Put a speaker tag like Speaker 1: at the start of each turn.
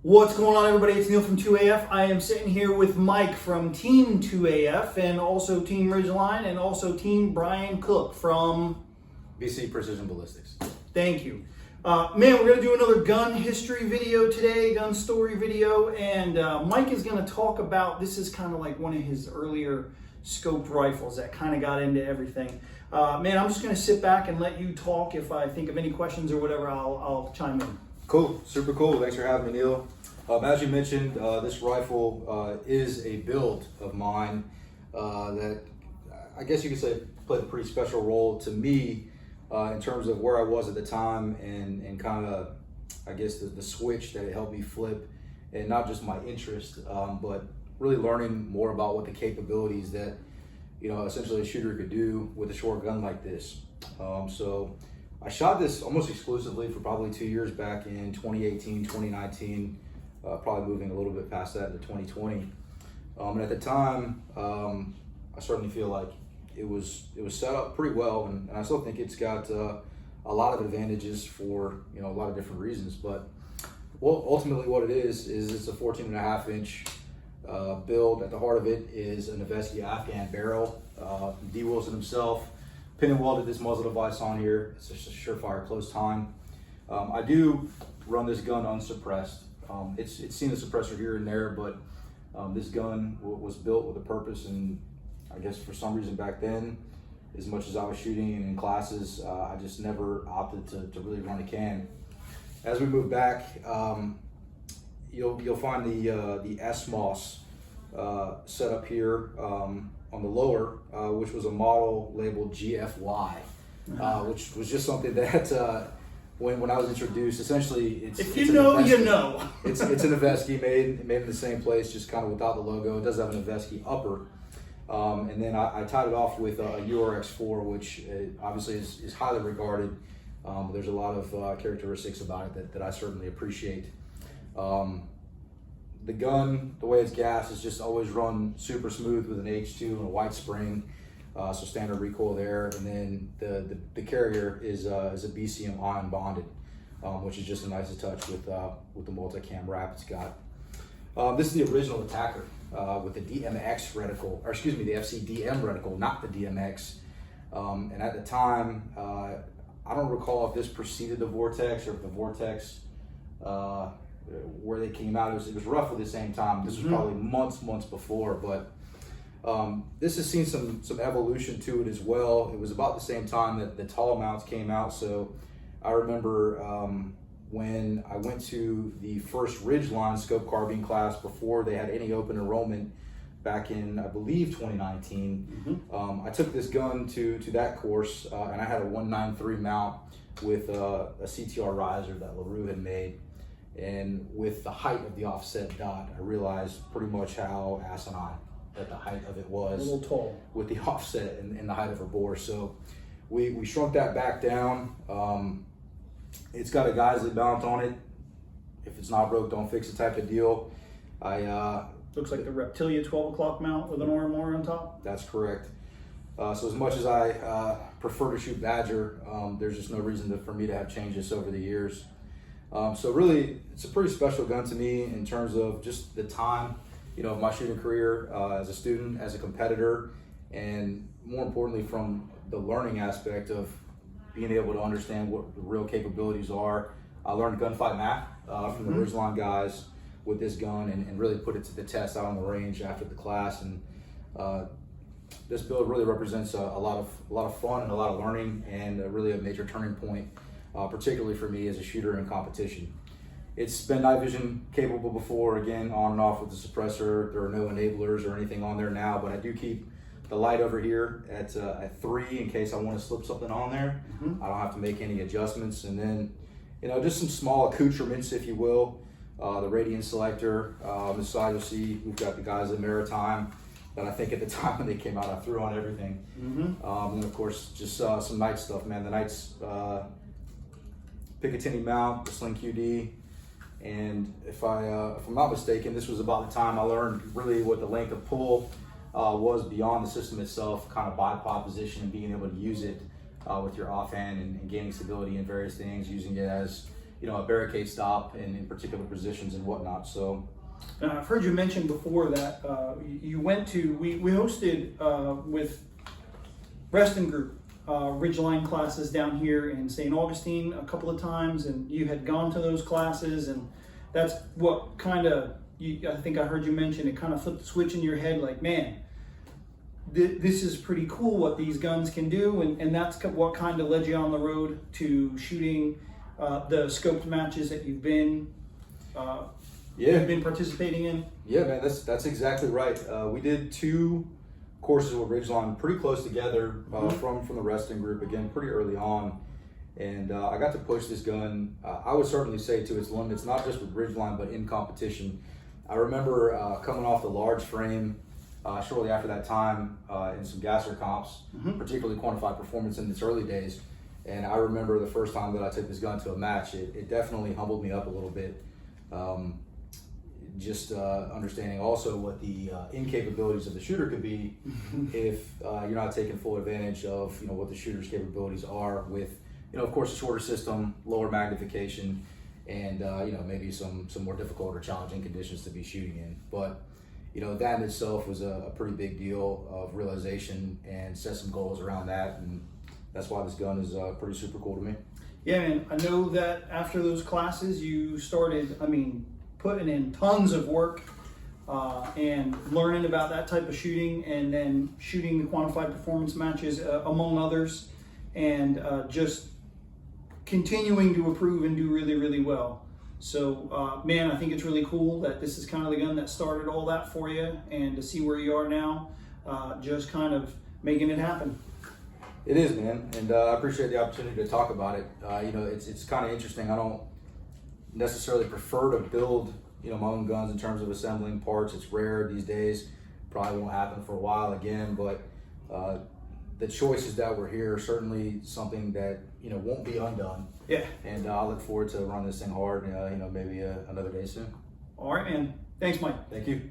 Speaker 1: What's going on, everybody? It's Neil from 2AF. I am sitting here with Mike from Team 2AF and also Team Ridgeline and also Team Brian Cook from
Speaker 2: BC Precision Ballistics.
Speaker 1: Thank you. Man, we're going to do another gun history video today, gun story video, and Mike is going to talk about, this is kind of like one of his earlier scoped rifles that kind of got into everything. Man, I'm just going to sit back and let you talk. If I think of any questions or whatever, I'll chime in.
Speaker 2: Cool, super cool. Thanks for having me, Neil. As you mentioned, this rifle is a build of mine that I guess you could say played a pretty special role to me in terms of where I was at the time and kind of, I guess, the switch that it helped me flip, and not just my interest, but really learning more about what the capabilities that, you know, essentially a shooter could do with a short gun like this. So I shot this almost exclusively for probably 2 years back in 2018, 2019. Probably moving a little bit past that to 2020. And at the time, I certainly feel like it was set up pretty well, and I still think it's got a lot of advantages for, you know, a lot of different reasons. But ultimately what it is it's a 14.5 inch build. At the heart of it is a Noveske Afghan barrel. D. Wilson himself pin and welded this muzzle device on here. It's just a surefire close time. I do run this gun unsuppressed. It's seen a suppressor here and there, but this gun was built with a purpose, and I guess for some reason back then, as much as I was shooting in classes, I just never opted to really run a can. As we move back, you'll find the SMOS set up here on the lower, which was a model labeled GFY, which was just something that when I was introduced, essentially it's
Speaker 1: you know.
Speaker 2: It's a Noveske made in the same place, just kind of without the logo. It does have a Noveske upper. And then I tied it off with a URX4, which obviously is highly regarded. There's a lot of characteristics about it that I certainly appreciate. The gun, the way it's gassed, is just always run super smooth with an H2 and a white spring. So standard recoil there, and then the carrier is a BCM ion bonded, which is just a nice touch with the multi-cam wrap it's got. This is the original attacker with the DMX reticle, or excuse me, the FCDM reticle, not the DMX. And at the time, I don't recall if this preceded the Vortex or if the Vortex, where they came out, it was roughly the same time. This was probably months before, but this has seen some evolution to it as well. It was about the same time that the tall mounts came out. So I remember when I went to the first Ridgeline Scoped Carbine class before they had any open enrollment back in, I believe, 2019. I took this gun to that course, and I had a 193 mount with a CTR riser that LaRue had made. And with the height of the offset dot, I realized pretty much how asinine that the height of it was,
Speaker 1: a little tall
Speaker 2: with the offset and the height of her bore. So we shrunk that back down. It's got a Geisley mount on it. If it's not broke, don't fix it type of deal.
Speaker 1: Looks like the Reptilia 12 o'clock mount with an RMR on top.
Speaker 2: That's correct. So as much as I prefer to shoot Badger, there's just no reason for me to have changes over the years. So really, it's a pretty special gun to me in terms of just the time, you know, of my shooting career as a student, as a competitor, and more importantly from the learning aspect of being able to understand what the real capabilities are. I learned gunfight math from the Ridgeline guys with this gun, and really put it to the test out on the range after the class. And this build really represents a lot of fun and a lot of learning, and really a major turning point, particularly for me as a shooter in competition. It's been night vision capable before, again, on and off with the suppressor. There are no enablers or anything on there now, but I do keep the light over here at 3 in case I want to slip something on there. I don't have to make any adjustments. And then, you know, just some small accoutrements, if you will. The radiant selector. On the side, you'll see we've got the Geisley Maritime that I think at the time when they came out, I threw on everything. And of course, just some night stuff, man. The Knight's Picatinny mount, the Sling QD. And if I'm not mistaken, this was about the time I learned really what the length of pull was beyond the system itself, kind of bipod position, and being able to use it with your offhand and gaining stability in various things, using it as a barricade stop in particular positions and whatnot. So
Speaker 1: I've heard you mention before that you went to, we hosted with Reston Group Ridgeline classes down here in St. Augustine a couple of times, and you had gone to those classes, and that's what kind of, I think I heard you mention, it kind of flipped the switch in your head, like, man, this is pretty cool what these guns can do, and that's what kind of led you on the road to shooting the scoped matches that you've been participating in.
Speaker 2: Yeah, man, that's exactly right. We did 2 courses with Ridgeline pretty close together from the Reston Group, again, pretty early on. And I got to push this gun, I would certainly say, to its limits, not just with Ridgeline, but in competition. I remember coming off the large frame shortly after that time in some gasser comps, particularly quantified performance in its early days. And I remember the first time that I took this gun to a match, it definitely humbled me up a little bit. Just understanding also what the incapabilities of the shooter could be if you're not taking full advantage of what the shooter's capabilities are with of course a shorter system, lower magnification, and maybe some more difficult or challenging conditions to be shooting in. But that in itself was a pretty big deal of realization, and set some goals around that, and that's why this gun is pretty super cool to me.
Speaker 1: Yeah, man, I know that after those classes you started, putting in tons of work and learning about that type of shooting, and then shooting the quantified performance matches among others, and just continuing to improve and do really, really well. So man, I think it's really cool that this is kind of the gun that started all that for you, and to see where you are now, just kind of making it happen.
Speaker 2: It is, man, and I appreciate the opportunity to talk about it. It's kind of interesting. I don't necessarily prefer to build my own guns in terms of assembling parts. It's rare these days, probably won't happen for a while again, but the choices that were here are certainly something that won't be undone.
Speaker 1: Yeah,
Speaker 2: and I look forward to run this thing hard maybe another day soon.
Speaker 1: All right, man, thanks, Mike.
Speaker 2: Thank you.